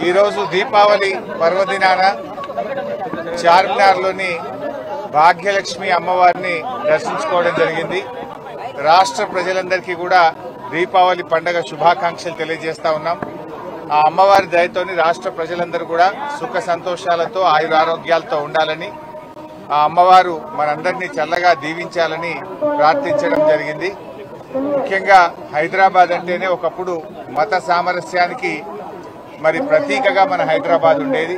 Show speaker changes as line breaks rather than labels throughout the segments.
ఈరోజు దీపావళి పర్వదినాన చార్మినార్లోని భాగ్యలక్ష్మి అమ్మవారిని దర్శించుకోవడం జరిగింది. రాష్ట్ర ప్రజలందరికీ కూడా దీపావళి పండుగ శుభాకాంక్షలు తెలియజేస్తా ఉన్నాం. ఆ అమ్మవారి దయతోని రాష్ట్ర ప్రజలందరూ కూడా సుఖ సంతోషాలతో ఆయురారోగ్యాలతో ఉండాలని, ఆ అమ్మవారు మనందరినీ చల్లగా దీవించాలని ప్రార్థించడం జరిగింది. ముఖ్యంగా హైదరాబాద్ అంటేనే ఒకప్పుడు మత సామరస్యానికి మరి ప్రతీకగా మన హైదరాబాద్ ఉండేది.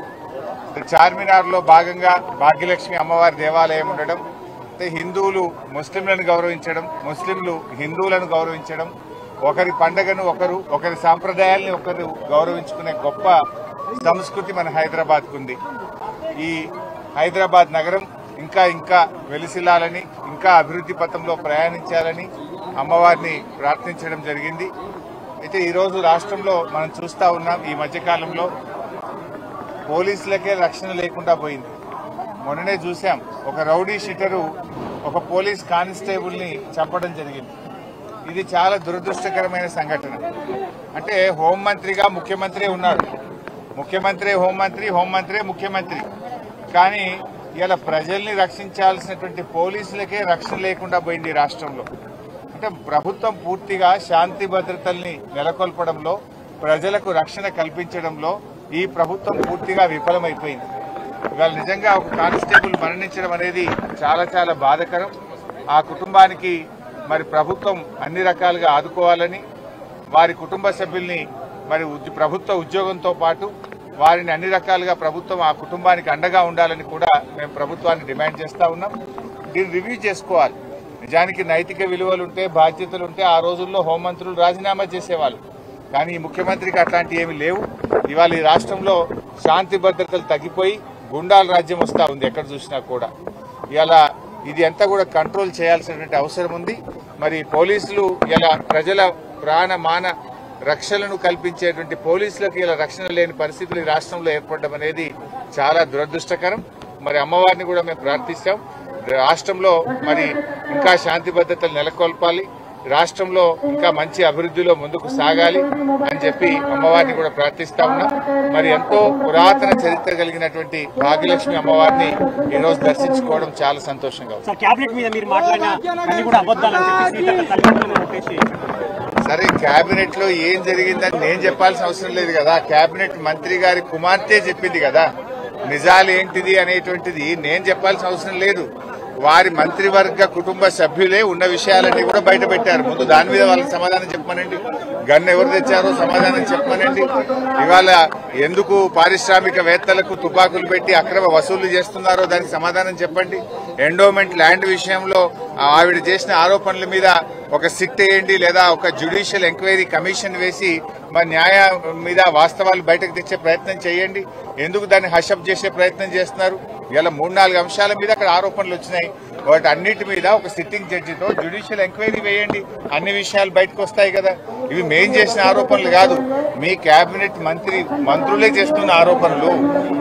చార్మినార్లో భాగంగా భాగ్యలక్ష్మి అమ్మవారి దేవాలయం ఉండడం, హిందువులు ముస్లింలను గౌరవించడం, ముస్లింలు హిందువులను గౌరవించడం, ఒకరి పండుగను ఒకరి సాంప్రదాయాల్ని ఒకరు గౌరవించుకునే గొప్ప సంస్కృతి మన హైదరాబాద్కు ఉంది. ఈ హైదరాబాద్ నగరం ఇంకా వెలిసిల్లాలని, ఇంకా అభివృద్ధి పథంలో ప్రయాణించాలని అమ్మవారిని ప్రార్థించడం జరిగింది. అయితే ఈరోజు రాష్ట్రంలో మనం చూస్తా ఉన్నాం, ఈ మధ్యకాలంలో పోలీసులకే రక్షణ లేకుండా పోయింది. మొన్ననే చూసాం, ఒక రౌడీ షీటరు ఒక పోలీస్ కానిస్టేబుల్ని చంపడం జరిగింది. ఇది చాలా దురదృష్టకరమైన సంఘటన. అంటే హోంమంత్రిగా ముఖ్యమంత్రి ఉన్నాడు, ముఖ్యమంత్రి హోంమంత్రి, హోంమంత్రి ముఖ్యమంత్రి, కానీ ఇలా ప్రజల్ని రక్షించాల్సినటువంటి పోలీసులకే రక్షణ లేకుండా పోయింది రాష్ట్రంలో. అంటే ప్రభుత్వం పూర్తిగా శాంతి భద్రతల్ని నెలకొల్పడంలో, ప్రజలకు రక్షణ కల్పించడంలో ఈ ప్రభుత్వం పూర్తిగా విఫలమైపోయింది. ఇవాళ నిజంగా ఒక కానిస్టేబుల్ మరణించడం అనేది చాలా బాధాకరం. ఆ కుటుంబానికి మరి ప్రభుత్వం అన్ని రకాలుగా ఆదుకోవాలని, వారి కుటుంబ సభ్యుల్ని మరి ప్రభుత్వ ఉద్యోగంతో పాటు వారిని అన్ని రకాలుగా ప్రభుత్వం ఆ కుటుంబానికి అండగా ఉండాలని కూడా మేము ప్రభుత్వాన్ని డిమాండ్ చేస్తా ఉన్నాం. దీన్ని రివ్యూ చేసుకోవాలి. నిజానికి నైతిక విలువలుంటే, బాధ్యతలుంటే ఆ రోజుల్లో హోంమంత్రులు రాజీనామా చేసేవాళ్ళు. కానీ ఈ ముఖ్యమంత్రికి అట్లాంటివి ఏమీ లేవు. ఇవాళ ఈ రాష్ట్రంలో శాంతి భద్రతలు తగ్గిపోయి గుండాల రాజ్యం వస్తూ ఉంది ఎక్కడ చూసినా కూడా. ఇలా ఇది అంతా కూడా కంట్రోల్ చేయాల్సినటువంటి అవసరం ఉంది. మరి పోలీసులు ఇలా ప్రజల ప్రాణ మాన రక్షణను కల్పించేటువంటి పోలీసులకు ఇలా రక్షణ లేని పరిస్థితులు ఈ రాష్ట్రంలో ఏర్పడడం అనేది చాలా దురదృష్టకరం. మరి అమ్మవారిని కూడా మేము ప్రార్థిస్తాం, రాష్ట్రంలో మరి ఇంకా శాంతి భద్రతలు నెలకొల్పాలి, రాష్ట్రంలో ఇంకా మంచి అభివృద్ధిలో ముందుకు సాగాలి అని చెప్పి అమ్మవారిని కూడా ప్రార్థిస్తా ఉన్నాం. మరి ఎంతో పురాతన చరిత్ర కలిగినటువంటి భాగ్యలక్ష్మి అమ్మవారిని ఈ రోజు దర్శించుకోవడం చాలా సంతోషంగా ఉంది. సరే, కేబినెట్ లో ఏం జరిగిందని నేను చెప్పాల్సిన అవసరం లేదు కదా. కేబినెట్ మంత్రి గారి కుమార్తె చెప్పింది కదా. నిజాలు ఏంటిది అనేటువంటిది నేను చెప్పాల్సిన అవసరం లేదు. వారి మంత్రివర్గ కుటుంబ సభ్యులే ఉన్న విషయాలన్నీ కూడా బయట పెట్టారు. ముందు దాని మీద వాళ్ళకి సమాధానం చెప్పమనండి. గన్ ఎవరు తెచ్చారో సమాధానం చెప్పమనండి. ఇవాళ ఎందుకు పారిశ్రామికవేత్తలకు తుపాకులు పెట్టి అక్రమ వసూళ్లు చేస్తున్నారో దానికి సమాధానం చెప్పండి. ఎండోమెంట్ ల్యాండ్ విషయంలో ఆవిడ చేసిన ఆరోపణల మీద ఒక సిట్ వేయండి, లేదా ఒక జ్యుడిషియల్ ఎంక్వైరీ కమిషన్ వేసి మరి న్యాయం మీద వాస్తవాలు బయటకు తెచ్చే ప్రయత్నం చేయండి. ఎందుకు దాన్ని హషప్ చేసే ప్రయత్నం చేస్తున్నారు? ఇలా 3-4 అంశాల మీద అక్కడ ఆరోపణలు వచ్చినాయి. వాటి అన్నిటి మీద ఒక సిట్టింగ్ జడ్జితో జ్యుడిషియల్ ఎంక్వైరీ వేయండి, అన్ని విషయాలు బయటకు వస్తాయి కదా. ఇవి మేం చేసిన ఆరోపణలు కాదు, మీ కేబినెట్ మంత్రులే చేస్తున్న ఆరోపణలు,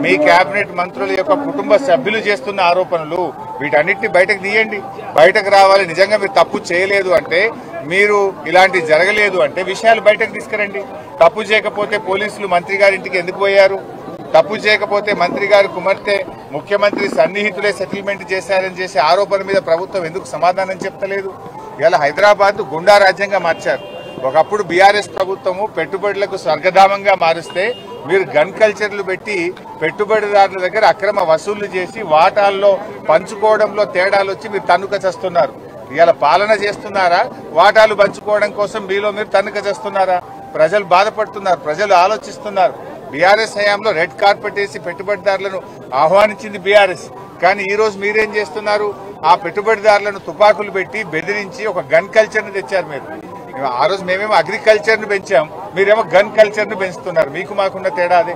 మీ కేబినెట్ మంత్రుల యొక్క కుటుంబ సభ్యులు చేస్తున్న ఆరోపణలు. వీటన్నిటిని బయటకు తీయండి, బయటకు రావాలి. నిజంగా మీరు తప్పు చేయలేదు అంటే, మీరు ఇలాంటి జరగలేదు అంటే విషయాలు బయటకు తీసుకురండి. తప్పు చేయకపోతే పోలీసులు మంత్రి గారి ఇంటికి ఎందుకు పోయారు? తప్పు చేయకపోతే మంత్రి గారి కుమార్తె ముఖ్యమంత్రి సన్నిహితులే సెటిల్మెంట్ చేశారని చేసే ఆరోపణ మీద ప్రభుత్వం ఎందుకు సమాధానం చెప్తలేదు? ఇలా హైదరాబాద్ గుండా రాజ్యంగా మార్చారు. ఒకప్పుడు బీఆర్ఎస్ ప్రభుత్వము పెట్టుబడులకు స్వర్గధామంగా మారుస్తే మీరు గన్ కల్చర్లు పెట్టి పెట్టుబడిదారుల దగ్గర అక్రమ వసూళ్లు చేసి వాటాల్లో పంచుకోవడంలో తేడాలు వచ్చి మీరు తన్నుక చేస్తున్నారు. ఇలా పాలన చేస్తున్నారా, వాటాలు పంచుకోవడం కోసం మీలో మీరు తన్నుక చేస్తున్నారా? ప్రజలు బాధపడుతున్నారు, ప్రజలు ఆలోచిస్తున్నారు. బీఆర్ఎస్ హయాంలో రెడ్ కార్పెట్ వేసి పెట్టుబడిదారులను ఆహ్వానించింది బీఆర్ఎస్. కానీ ఈ రోజు మీరేం చేస్తున్నారు? ఆ పెట్టుబడిదారులను తుపాకులు పెట్టి బెదిరించి ఒక గన్ కల్చర్ ని తెచ్చారు మీరు. ఆ రోజు మేమేమో అగ్రికల్చర్ ని పెంచాం, మీరేమో గన్ కల్చర్ ని పెంచుతున్నారు. మీకు మాకున్న తేడా అదే.